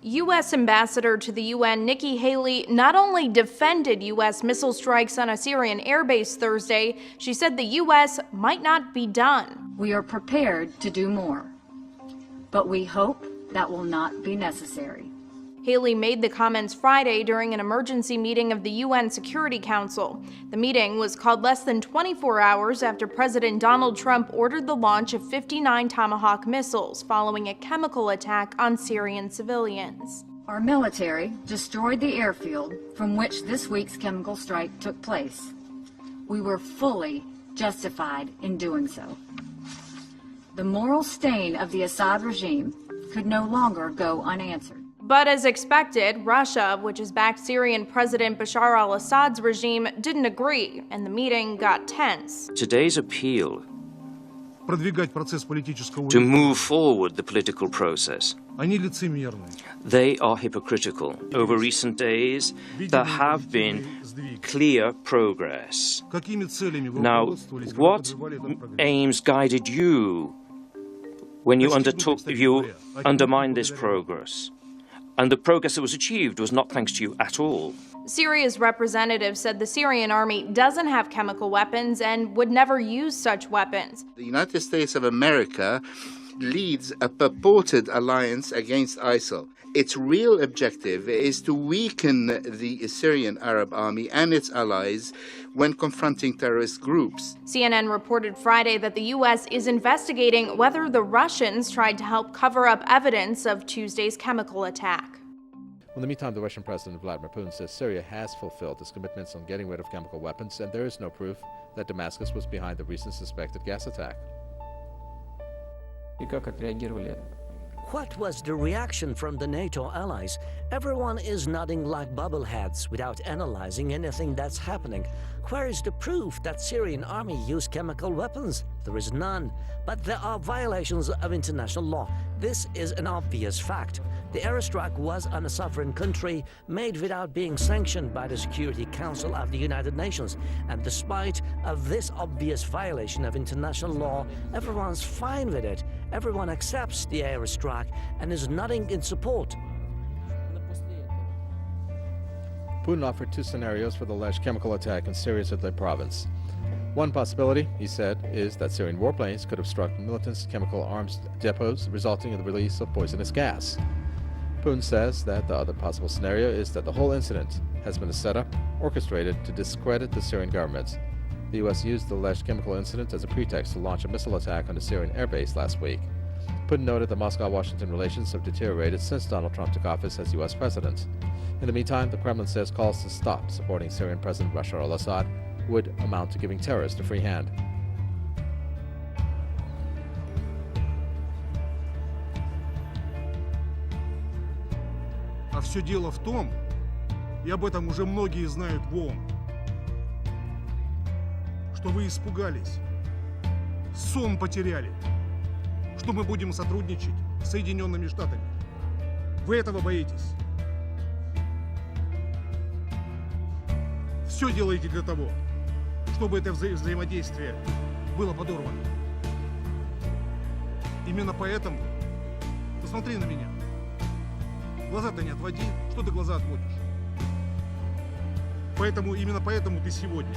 U.S. Ambassador to the UN Nikki Haley not only defended U.S. missile strikes on a Syrian airbase Thursday, she said the U.S. might not be done. We are prepared to do more, but we hope that will not be necessary. Haley made the comments Friday during an emergency meeting of the UN Security Council. The meeting was called less than 24 hours after President Donald Trump ordered the launch of 59 Tomahawk missiles following a chemical attack on Syrian civilians. Our military destroyed the airfield from which this week's chemical strike took place. We were fully justified in doing so. The moral stain of the Assad regime could no longer go unanswered. But as expected, Russia, which has backed Syrian President Bashar al-Assad's regime, didn't agree, and the meeting got tense. Today's appeal to move forward the political process, they are hypocritical. Over recent days, there have been clear progress. Now, what aims guided you when you undermined this progress? And the progress that was achieved was not thanks to you at all. Syria's representative said the Syrian army doesn't have chemical weapons and would never use such weapons. The United States of America leads a purported alliance against ISIL. Its real objective is to weaken the Syrian Arab army and its allies when confronting terrorist groups. CNN reported Friday that the U.S. is investigating whether the Russians tried to help cover up evidence of Tuesday's chemical attack. In the meantime, the Russian President Vladimir Putin says Syria has fulfilled its commitments on getting rid of chemical weapons, and there is no proof that Damascus was behind the recent suspected gas attack. What was the reaction from the NATO allies? Everyone is nodding like bubbleheads without analyzing anything that's happening. Where is the proof that Syrian army used chemical weapons? There is none. But there are violations of international law. This is an obvious fact. The airstrike was on a sovereign country, made without being sanctioned by the Security Council of the United Nations. And despite of this obvious violation of international law, everyone's fine with it. Everyone accepts the airstrike and is nodding in support. Putin offered two scenarios for the alleged chemical attack in Syria's Idlib province. One possibility, he said, is that Syrian warplanes could have struck militants' chemical arms depots, resulting in the release of poisonous gas. Putin says that the other possible scenario is that the whole incident has been a setup orchestrated to discredit the Syrian government. The U.S. used the alleged chemical incident as a pretext to launch a missile attack on the Syrian airbase last week. Putin noted that Moscow-Washington relations have deteriorated since Donald Trump took office as U.S. president. In the meantime, the Kremlin says calls to stop supporting Syrian President Bashar al-Assad would amount to giving terrorists a free hand. А все дело в том, и об этом уже многие знают в ООН, что вы испугались, сон потеряли, что мы будем сотрудничать с Соединенными Штатами. Вы этого боитесь. Все делаете для того, чтобы это взаимодействие было подорвано. Именно поэтому, посмотри на меня, глаза-то не отводи, что ты глаза отводишь? Именно поэтому ты сегодня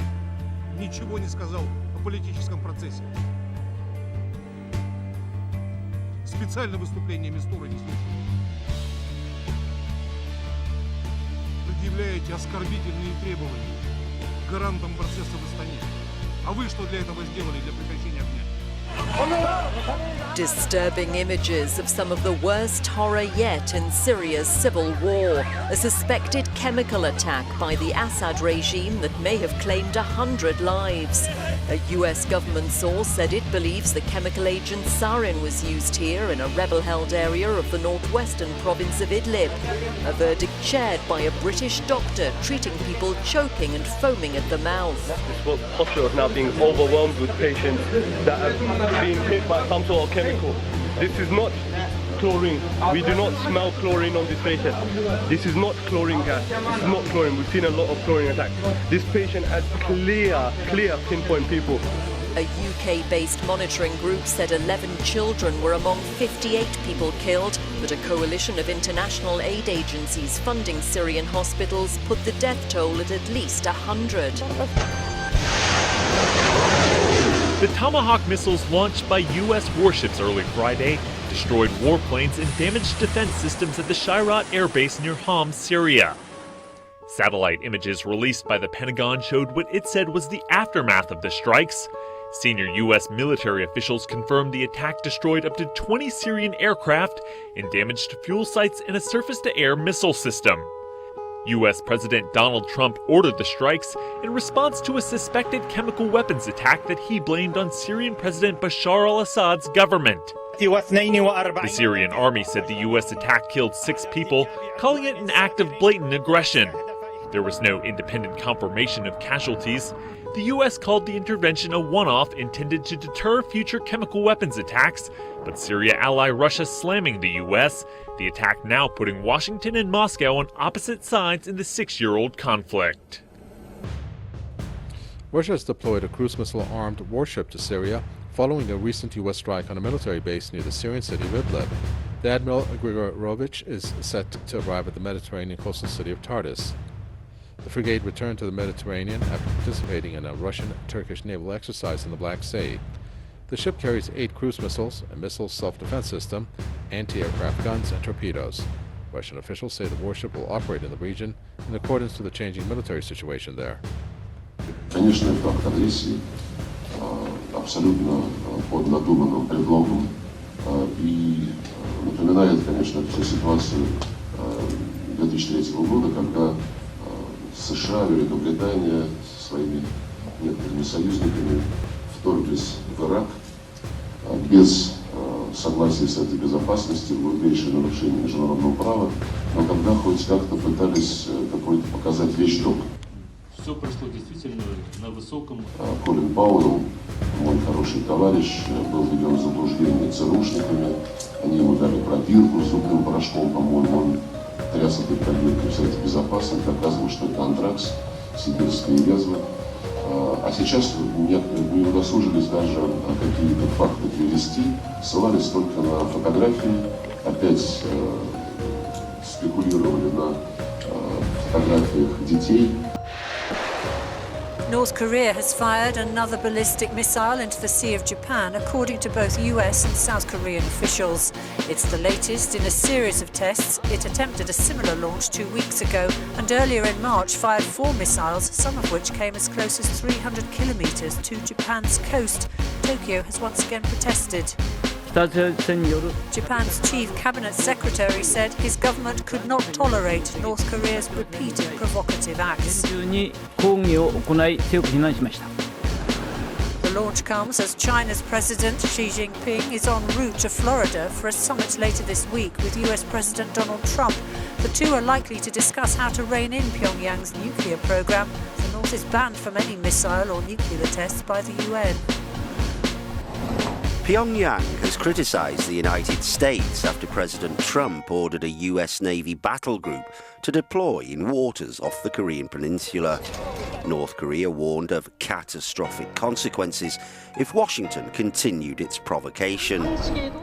ничего не сказал о политическом процессе. Специально выступлениями стороны не слушаю. Предъявляете оскорбительные требования гарантам процесса в Астане. А вы что для этого сделали, для прекращения огня? Disturbing images of some of the worst horror yet in Syria's civil war. A suspected chemical attack by the Assad regime that may have claimed 100 lives. A US government source said it believes the chemical agent sarin was used here in a rebel-held area of the northwestern province of Idlib. A verdict shared by a British doctor treating people choking and foaming at the mouth. This hospital is now being overwhelmed with patients that have been hit by some sort of chemical. This is not chlorine. We do not smell chlorine on this patient. This is not chlorine gas. This is not chlorine. We've seen a lot of chlorine attacks. This patient has clear pinpoint people A UK-based monitoring group said 11 children were among 58 people killed, but a coalition of international aid agencies funding Syrian hospitals put the death toll at least 100. The Tomahawk missiles launched by U.S. warships early Friday destroyed warplanes and damaged defense systems at the Shirat air base near Homs, Syria. Satellite images released by the Pentagon showed what it said was the aftermath of the strikes. Senior U.S. military officials confirmed the attack destroyed up to 20 Syrian aircraft and damaged fuel sites and a surface-to-air missile system. U.S. President Donald Trump ordered the strikes in response to a suspected chemical weapons attack that he blamed on Syrian President Bashar al-Assad's government. The Syrian army said the U.S. attack killed 6 people, calling it an act of blatant aggression. There was no independent confirmation of casualties. The U.S. called the intervention a one-off intended to deter future chemical weapons attacks, but Syria ally Russia slamming the U.S., the attack now putting Washington and Moscow on opposite sides in the 6-year-old conflict. Russia has deployed a cruise missile-armed warship to Syria following a recent U.S. strike on a military base near the Syrian city of Idlib. The Admiral Grigorovich is set to arrive at the Mediterranean coastal city of Tartus. The frigate returned to the Mediterranean after participating in a Russian-Turkish naval exercise in the Black Sea. The ship carries 8 cruise missiles, a missile self-defense system, anti-aircraft guns, and torpedoes. Russian officials say the warship will operate in the region in accordance to the changing military situation there. Конечно, это акт агрессии, абсолютно под надуманным предлогом и напоминает, конечно, всю ситуацию 2003 года, когда США, Великобритания со своими некоторыми союзниками вторглись в Ирак без согласия Совета Безопасности, глубейшее нарушение международного права, но когда хоть как-то пытались какой-то показать вещдок. Все прошло действительно на высоком. Колин Пауэлл, мой хороший товарищ, был введен в заблуждение ЦРУшниками. Они ему дали пробирку с зубным порошком, по-моему, он тряс этой пробиркой в Совете Безопасности, доказывал, что это антракс, сибирская язва. А сейчас не удосужились даже какие-то факты привести, ссылались только на фотографии, опять спекулировали на фотографиях детей. North Korea has fired another ballistic missile into the Sea of Japan, according to both US and South Korean officials. It's the latest in a series of tests. It attempted a similar launch 2 weeks ago and earlier in March fired 4 missiles, some of which came as close as 300 kilometers to Japan's coast. Tokyo has once again protested. Japan's chief cabinet secretary said his government could not tolerate North Korea's repeated provocative acts. The launch comes as China's President Xi Jinping is en route to Florida for a summit later this week with US President Donald Trump. The two are likely to discuss how to rein in Pyongyang's nuclear program. The North is banned from any missile or nuclear tests by the UN. Pyongyang has criticized the United States after President Trump ordered a US Navy battle group to deploy in waters off the Korean peninsula. North Korea warned of catastrophic consequences if Washington continued its provocation.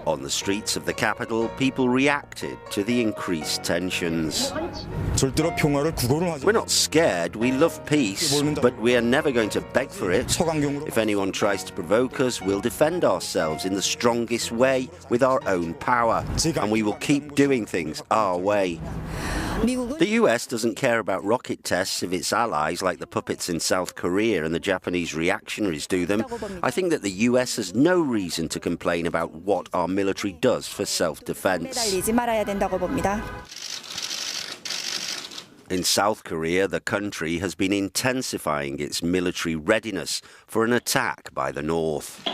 On the streets of the capital, people reacted to the increased tensions. We're not scared, we love peace, but we are never going to beg for it. If anyone tries to provoke us, we'll defend ourselves in the strongest way with our own power, and we will keep doing things our way. The US doesn't care about rocket tests if its allies, like the puppets in South Korea and the Japanese reactionaries, do them. I think that the US has no reason to complain about what our military does for self-defense. In South Korea, the country has been intensifying its military readiness for an attack by the North.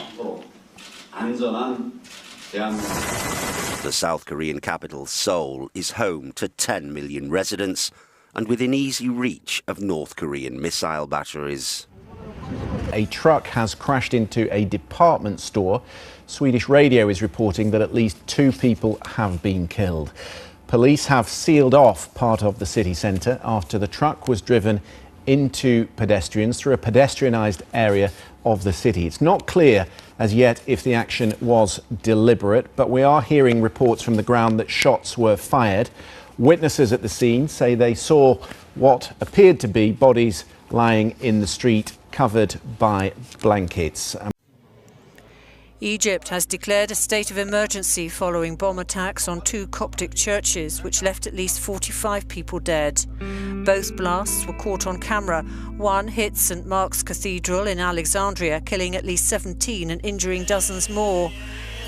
The South Korean capital, Seoul, is home to 10 million residents and within easy reach of North Korean missile batteries. A truck has crashed into a department store. Swedish radio is reporting that at least 2 people have been killed. Police have sealed off part of the city centre after the truck was driven into pedestrians through a pedestrianised area of the city. It's not clear as yet if the action was deliberate, but we are hearing reports from the ground that shots were fired. Witnesses at the scene say they saw what appeared to be bodies lying in the street covered by blankets. Egypt has declared a state of emergency following bomb attacks on 2 Coptic churches, which left at least 45 people dead. Both blasts were caught on camera. One hit St Mark's Cathedral in Alexandria, killing at least 17 and injuring dozens more.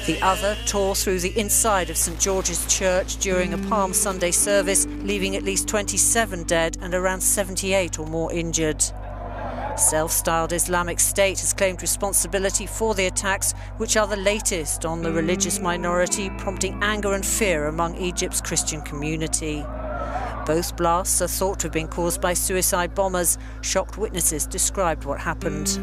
The other tore through the inside of St George's Church during a Palm Sunday service, leaving at least 27 dead and around 78 or more injured. Self-styled Islamic State has claimed responsibility for the attacks, which are the latest on the religious minority, prompting anger and fear among Egypt's Christian community. Both blasts are thought to have been caused by suicide bombers. Shocked witnesses described what happened.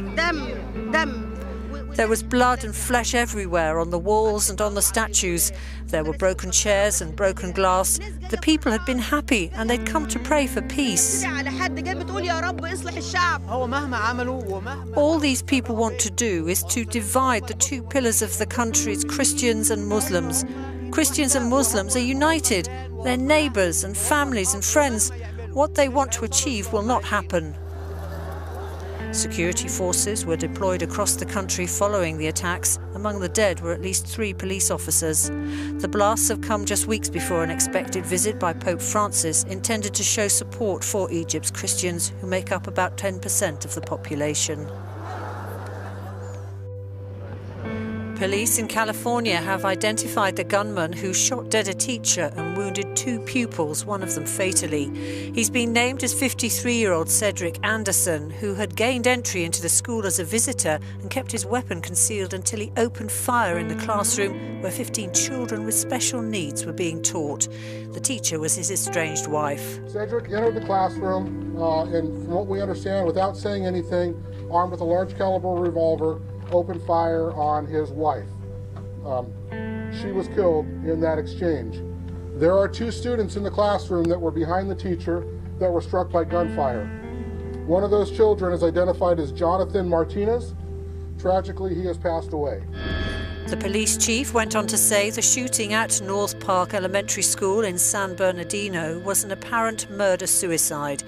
There was blood and flesh everywhere on the walls and on the statues. There were broken chairs and broken glass. The people had been happy and they'd come to pray for peace. All these people want to do is to divide the 2 pillars of the country's Christians and Muslims. Christians and Muslims are united. They're neighbours and families and friends. What they want to achieve will not happen. Security forces were deployed across the country following the attacks. Among the dead were at least 3 police officers. The blasts have come just weeks before an expected visit by Pope Francis, intended to show support for Egypt's Christians, who make up about 10% of the population. Police in California have identified the gunman who shot dead a teacher and wounded 2 pupils, one of them fatally. He's been named as 53-year-old Cedric Anderson, who had gained entry into the school as a visitor and kept his weapon concealed until he opened fire in the classroom where 15 children with special needs were being taught. The teacher was his estranged wife. Cedric entered the classroom and, from what we understand, without saying anything, armed with a large caliber revolver, opened fire on his wife. She was killed in that exchange. There are 2 students in the classroom that were behind the teacher that were struck by gunfire. One of those children is identified as Jonathan Martinez. Tragically, he has passed away. The police chief went on to say the shooting at North Park Elementary School in San Bernardino was an apparent murder-suicide.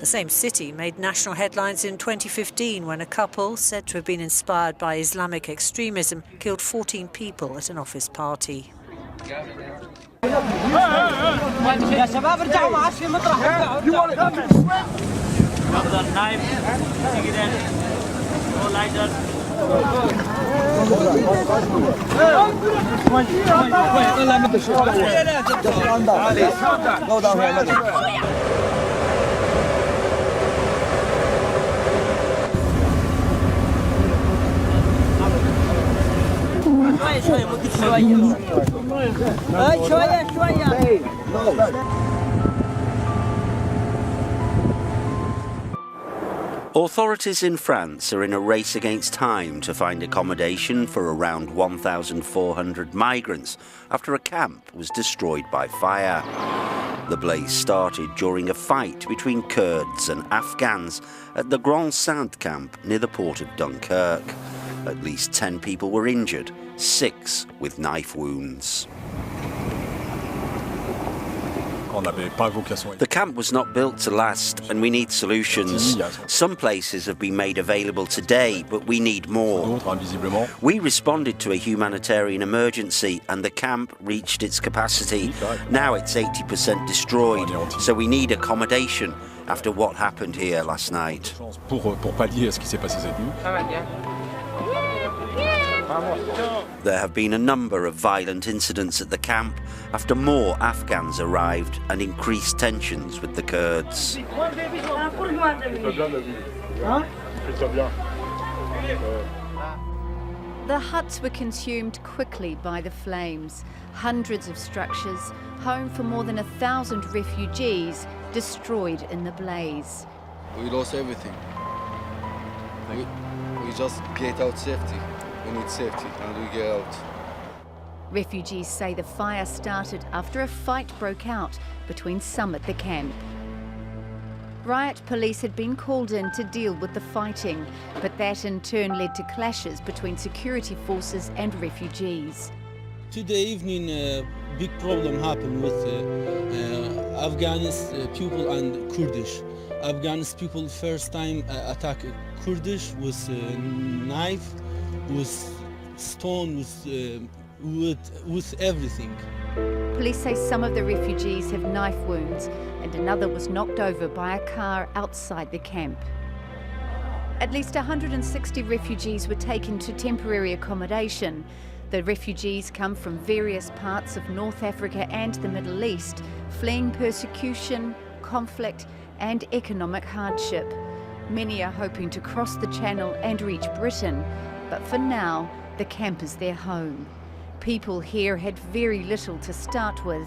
The same city made national headlines in 2015 when a couple, said to have been inspired by Islamic extremism, killed 14 people at an office party. Authorities in France are in a race against time to find accommodation for around 1,400 migrants after a camp was destroyed by fire. The blaze started during a fight between Kurds and Afghans at the Grand Saint camp near the port of Dunkirk. At least 10 people were injured, 6 with knife wounds. The camp was not built to last, and we need solutions. Some places have been made available today, but we need more. We responded to a humanitarian emergency, and the camp reached its capacity. Now it's 80% destroyed, so we need accommodation after what happened here last night. There have been a number of violent incidents at the camp after more Afghans arrived and increased tensions with the Kurds. The huts were consumed quickly by the flames. Hundreds of structures, home for more than 1,000 refugees, destroyed in the blaze. We lost everything. We just get out safety. We need safety and we get out. Refugees say the fire started after a fight broke out between some at the camp. Riot police had been called in to deal with the fighting, but that in turn led to clashes between security forces and refugees. Today evening, a big problem happened with Afghanis people and Kurdish. Afghanis people first time attack Kurdish with knife, with stone, with everything. Police say some of the refugees have knife wounds and another was knocked over by a car outside the camp. At least 160 refugees were taken to temporary accommodation. The refugees come from various parts of North Africa and the Middle East, fleeing persecution, conflict and economic hardship. Many are hoping to cross the Channel and reach Britain, but for now, the camp is their home. People here had very little to start with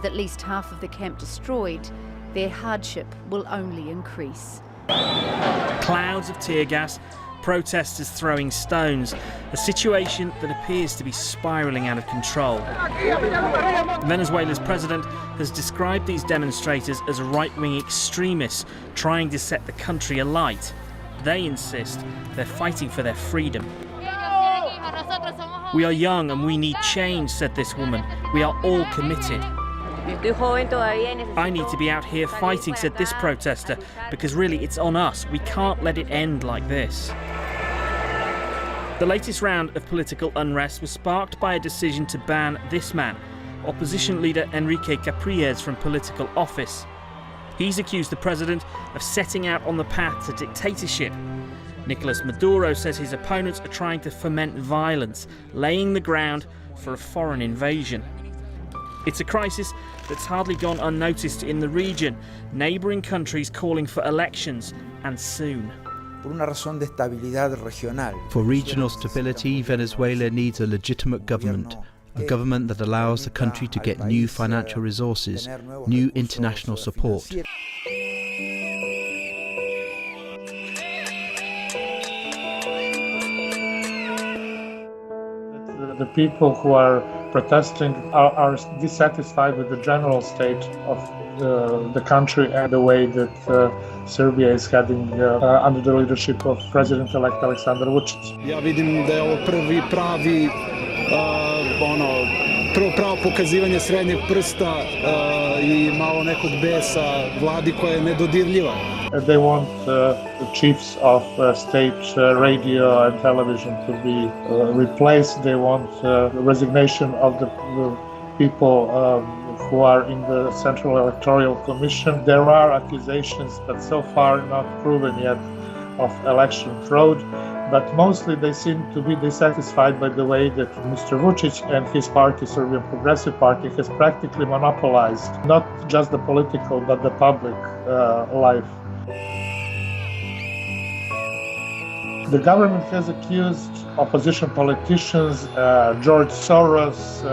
at least half of the camp destroyed. Their hardship will only increase. Clouds of tear gas, protesters throwing stones, a situation that appears to be spiralling out of control. Venezuela's president has described these demonstrators as right-wing extremists trying to set the country alight. They insist they're fighting for their freedom. "We are young and we need change," said this woman. "We are all committed." "I need to be out here fighting," said this protester, "because really it's on us. We can't let it end like this." The latest round of political unrest was sparked by a decision to ban this man, opposition leader Enrique Capriles, from political office. He's accused the president of setting out on the path to dictatorship. Nicolas Maduro says his opponents are trying to foment violence, laying the ground for a foreign invasion. It's a crisis that's hardly gone unnoticed in the region, neighbouring countries calling for elections, and soon. For regional stability, Venezuela needs a legitimate government, a government that allows the country to get new financial resources, new international support. The people who are protesting are dissatisfied with the general state of the country and the way that Serbia is heading under the leadership of President-elect Aleksandar Vučić. Ja vidim da je ovo pravo pokazivanje srednjeg prsta I malo nekog besa vladi koja je nedodirljiva. They want the chiefs of state radio and television to be replaced. They want resignation of the people who are in the Central Electoral Commission. There are accusations, but so far not proven yet, of election fraud. But mostly they seem to be dissatisfied by the way that Mr. Vučić and his party, Serbian Progressive Party, has practically monopolized not just the political but the public life. The government has accused opposition politicians, George Soros,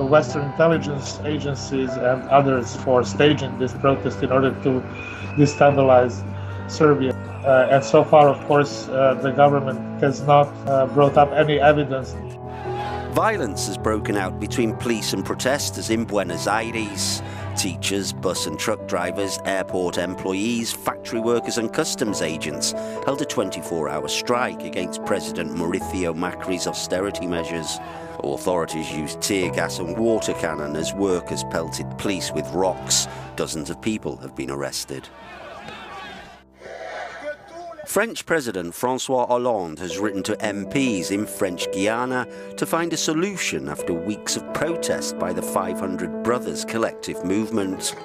Western intelligence agencies and others for staging this protest in order to destabilize Serbia. And so far, of course, the government has not brought up any evidence. Violence has broken out between police and protesters in Buenos Aires. Teachers, bus and truck drivers, airport employees, factory workers and customs agents held a 24-hour strike against President Mauricio Macri's austerity measures. Authorities used tear gas and water cannon as workers pelted police with rocks. Dozens of people have been arrested. French President François Hollande has written to MPs in French Guyana to find a solution after weeks of protest by the 500 Brothers collective movement.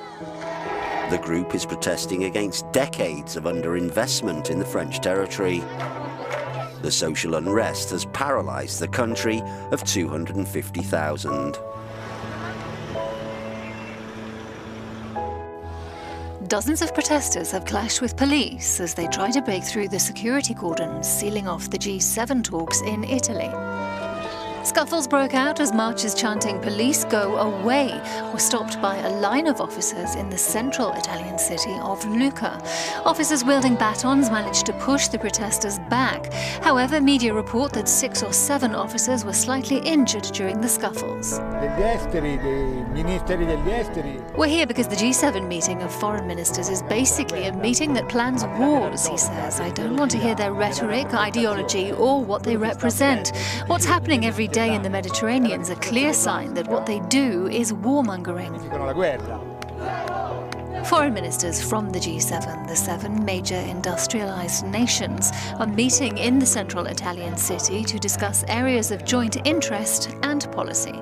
The group is protesting against decades of underinvestment in the French territory. The social unrest has paralysed the country of 250,000. Dozens of protesters have clashed with police as they try to break through the security cordons sealing off the G7 talks in Italy. Scuffles broke out as marchers chanting "Police go away" were stopped by a line of officers in the central Italian city of Lucca. Officers wielding batons managed to push the protesters back. However, media report that 6 or 7 officers were slightly injured during the scuffles. We're here because the G7 meeting of foreign ministers is basically a meeting that plans wars, he says. I don't want to hear their rhetoric, ideology, or what they represent. What's happening every day in the Mediterranean is a clear sign that what they do is warmongering. Foreign ministers from the G7, the 7 major industrialized nations, are meeting in the central Italian city to discuss areas of joint interest and policy.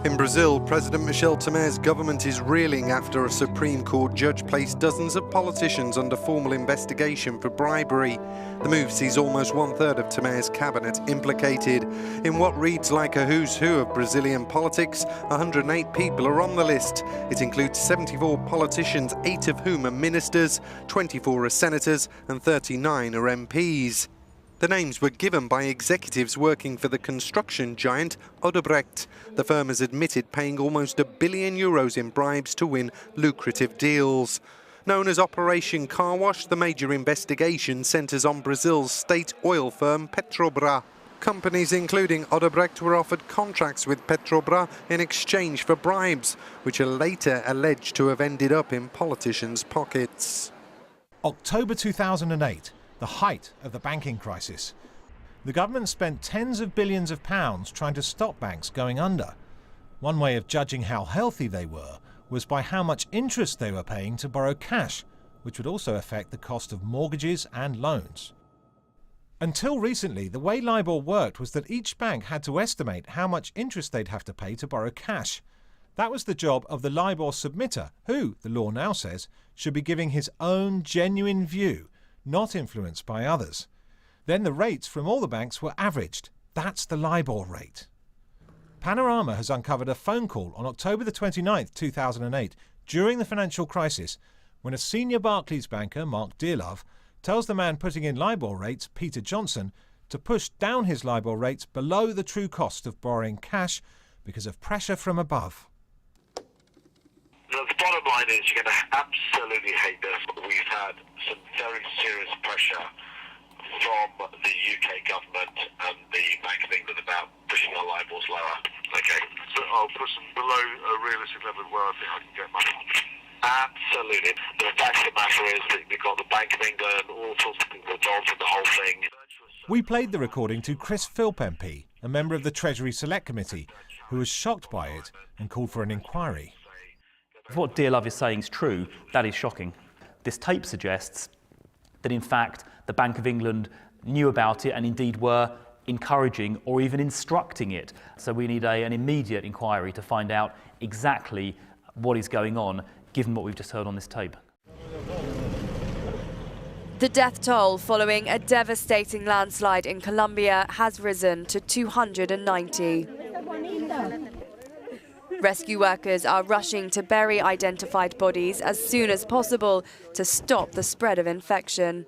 In Brazil, President Michel Temer's government is reeling after a Supreme Court judge placed dozens of politicians under formal investigation for bribery. The move sees almost 1/3 of Temer's cabinet implicated. In what reads like a who's who of Brazilian politics, 108 people are on the list. It includes 74 politicians, 8 of whom are ministers, 24 are senators, and 39 are MPs. The names were given by executives working for the construction giant Odebrecht. The firm has admitted paying almost €1 billion in bribes to win lucrative deals. Known as Operation Car Wash, the major investigation centres on Brazil's state oil firm Petrobras. Companies including Odebrecht were offered contracts with Petrobras in exchange for bribes, which are later alleged to have ended up in politicians' pockets. October 2008. The height of the banking crisis. The government spent tens of billions of pounds trying to stop banks going under. One way of judging how healthy they were was by how much interest they were paying to borrow cash, which would also affect the cost of mortgages and loans. Until recently, the way Libor worked was that each bank had to estimate how much interest they'd have to pay to borrow cash. That was the job of the Libor submitter, who, the law now says, should be giving his own genuine view, not influenced by others. Then the rates from all the banks were averaged. That's the Libor rate. Panorama has uncovered a phone call on October the 29th, 2008, during the financial crisis, when a senior Barclays banker, Mark Dearlove, tells the man putting in Libor rates, Peter Johnson, to push down his Libor rates below the true cost of borrowing cash because of pressure from above. The bottom line is you're going to absolutely hate this. We've had some very serious pressure from the UK government and the Bank of England about pushing our Libors lower. Okay. So I'll push them below a realistic level where I think I can get money. Absolutely. The fact of the matter is that we've got the Bank of England, all sorts of people involved in the whole thing. We played the recording to Chris Philp MP, a member of the Treasury Select Committee, who was shocked by it and called for an inquiry. If what Dearlove is saying is true, that is shocking. This tape suggests that, in fact, the Bank of England knew about it and indeed were encouraging or even instructing it. So we need an immediate inquiry to find out exactly what is going on, given what we've just heard on this tape. The death toll following a devastating landslide in Colombia has risen to 290. Rescue workers are rushing to bury identified bodies as soon as possible to stop the spread of infection.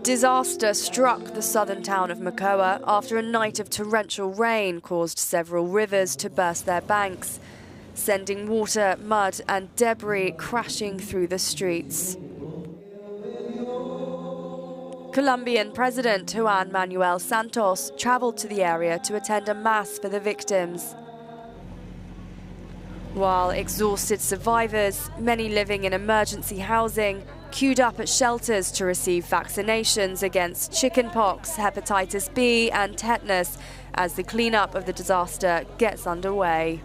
Disaster struck the southern town of Mocoa after a night of torrential rain caused several rivers to burst their banks, sending water, mud and debris crashing through the streets. Colombian President Juan Manuel Santos travelled to the area to attend a mass for the victims. While exhausted survivors, many living in emergency housing, queued up at shelters to receive vaccinations against chickenpox, hepatitis B and tetanus as the cleanup of the disaster gets underway.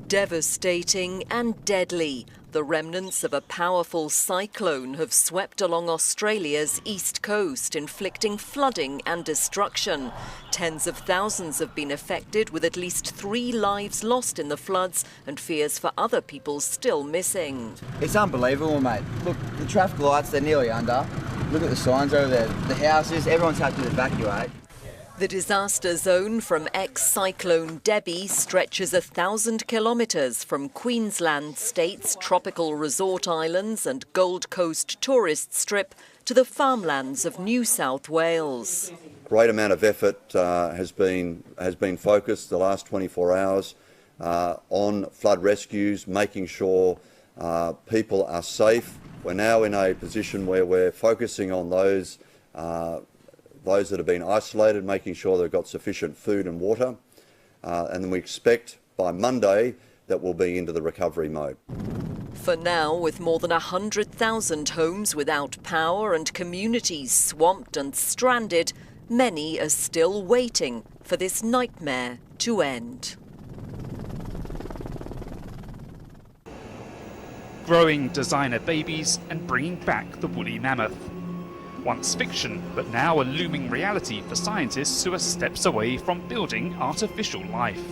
Devastating and deadly. The remnants of a powerful cyclone have swept along Australia's east coast, inflicting flooding and destruction. Tens of thousands have been affected, with at least 3 lives lost in the floods and fears for other people still missing. It's unbelievable, mate. Look, the traffic lights, they're nearly under. Look at the signs over there. The houses, everyone's had to evacuate. The disaster zone from ex-cyclone Debbie stretches 1,000 kilometres from Queensland State's tropical resort islands and Gold Coast tourist strip to the farmlands of New South Wales. Great amount of effort has been focused the last 24 hours on flood rescues, making sure people are safe. We're now in a position where we're focusing on those that have been isolated, making sure they've got sufficient food and water, and then we expect by Monday that we'll be into the recovery mode. For now, with more than 100,000 homes without power and communities swamped and stranded, many are still waiting for this nightmare to end. Growing designer babies and bringing back the woolly mammoth. Once fiction, but now a looming reality for scientists who are steps away from building artificial life.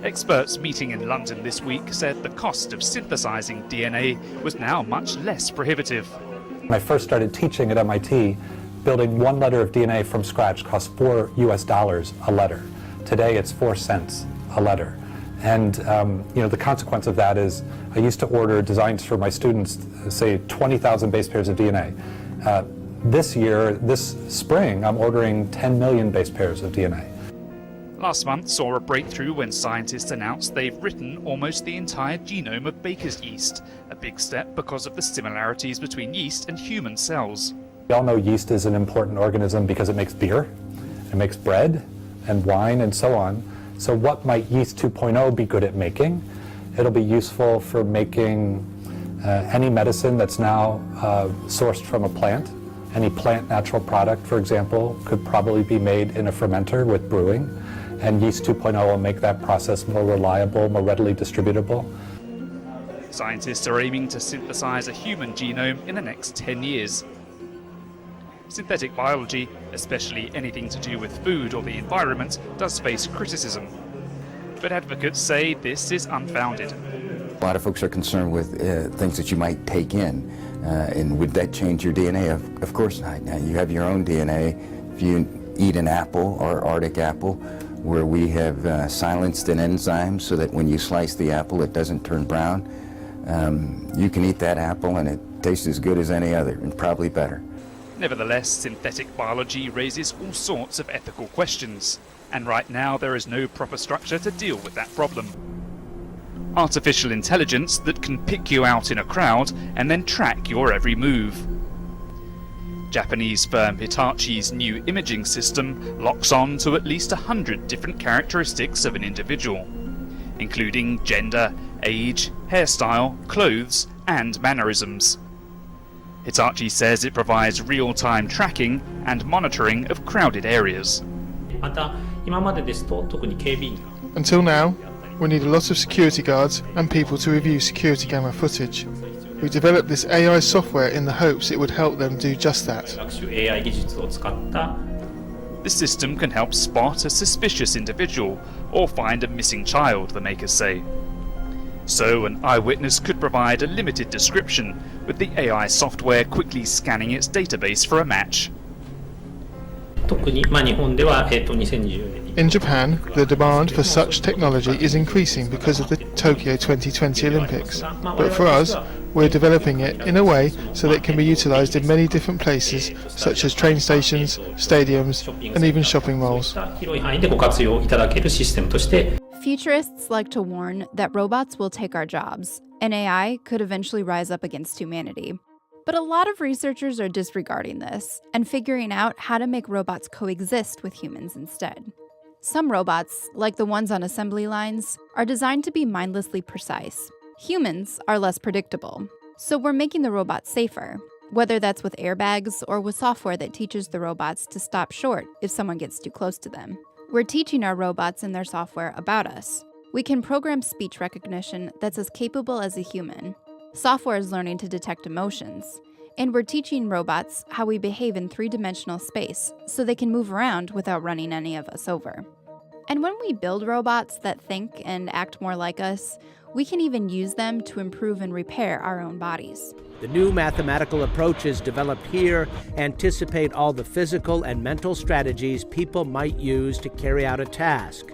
Experts meeting in London this week said the cost of synthesizing DNA was now much less prohibitive. When I first started teaching at MIT, building 1 letter of DNA from scratch cost $4 US a letter. Today it's 4 cents a letter. And the consequence of that is I used to order designs for my students, say 20,000 base pairs of DNA. This spring, I'm ordering 10 million base pairs of DNA. Last month saw a breakthrough when scientists announced they've written almost the entire genome of baker's yeast, a big step because of the similarities between yeast and human cells. We all know yeast is an important organism because it makes beer, it makes bread and wine and so on. So what might yeast 2.0 be good at making? It'll be useful for making any medicine that's now sourced from a plant. Any plant natural product, for example, could probably be made in a fermenter with brewing, and yeast 2.0 will make that process more reliable, more readily distributable. Scientists are aiming to synthesize a human genome in the next 10 years. Synthetic biology, especially anything to do with food or the environment, does face criticism. But advocates say this is unfounded. A lot of folks are concerned with things that you might take in, and would that change your DNA? Of course not. Now, you have your own DNA. If you eat an apple or Arctic apple, where we have silenced an enzyme so that when you slice the apple it doesn't turn brown, you can eat that apple and it tastes as good as any other, and probably better. Nevertheless, synthetic biology raises all sorts of ethical questions, and right now there is no proper structure to deal with that problem. Artificial intelligence that can pick you out in a crowd and then track your every move. Japanese firm Hitachi's new imaging system locks on to at least 100 different characteristics of an individual, including gender, age, hairstyle, clothes, and mannerisms. Hitachi says it provides real-time tracking and monitoring of crowded areas. Until now, we need a lot of security guards and people to review security camera footage. We developed this AI software in the hopes it would help them do just that. The system can help spot a suspicious individual or find a missing child, the makers say. So an eyewitness could provide a limited description, with the AI software quickly scanning its database for a match. In Japan, the demand for such technology is increasing because of the Tokyo 2020 Olympics. But for us, we're developing it in a way so that it can be utilised in many different places, such as train stations, stadiums, and even shopping malls. Futurists like to warn that robots will take our jobs, and AI could eventually rise up against humanity. But a lot of researchers are disregarding this and figuring out how to make robots coexist with humans instead. Some robots, like the ones on assembly lines, are designed to be mindlessly precise. Humans are less predictable, so we're making the robots safer, whether that's with airbags or with software that teaches the robots to stop short if someone gets too close to them. We're teaching our robots and their software about us. We can program speech recognition that's as capable as a human. Software is learning to detect emotions, and we're teaching robots how we behave in three-dimensional space so they can move around without running any of us over. And when we build robots that think and act more like us, we can even use them to improve and repair our own bodies. The new mathematical approaches developed here anticipate all the physical and mental strategies people might use to carry out a task,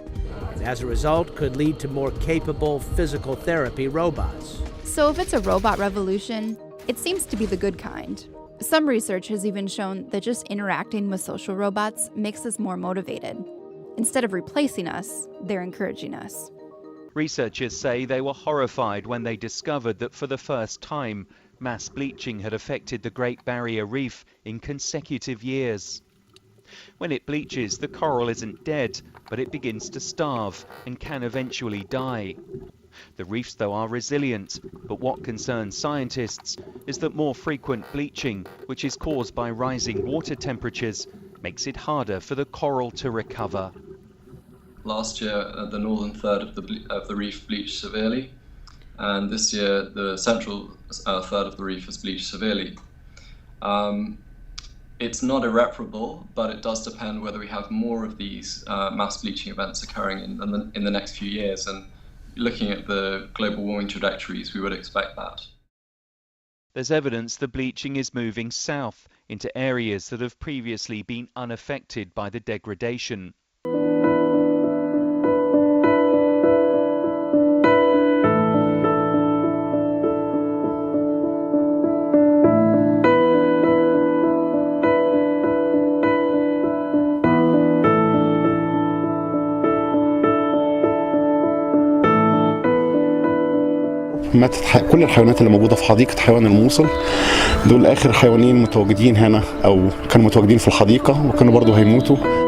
and as a result could lead to more capable physical therapy robots. So if it's a robot revolution, it seems to be the good kind. Some research has even shown that just interacting with social robots makes us more motivated. Instead of replacing us, they're encouraging us. Researchers say they were horrified when they discovered that for the first time, mass bleaching had affected the Great Barrier Reef in consecutive years. When it bleaches, the coral isn't dead, but it begins to starve and can eventually die. The reefs, though, are resilient, but what concerns scientists is that more frequent bleaching, which is caused by rising water temperatures, makes it harder for the coral to recover. Last year, the northern third of the reef bleached severely, and this year, the central third of the reef has bleached severely. It's not irreparable, but it does depend whether we have more of these mass bleaching events occurring in the next few years. And looking at the global warming trajectories, we would expect that. There's evidence the bleaching is moving south into areas that have previously been unaffected by the degradation. ماتت كل الحيوانات اللي موجودة في حديقة حيوان الموصل. دول آخر حيوانين متواجدين هنا أو كانوا متواجدين في الحديقة وكانوا برضو هيموتوا.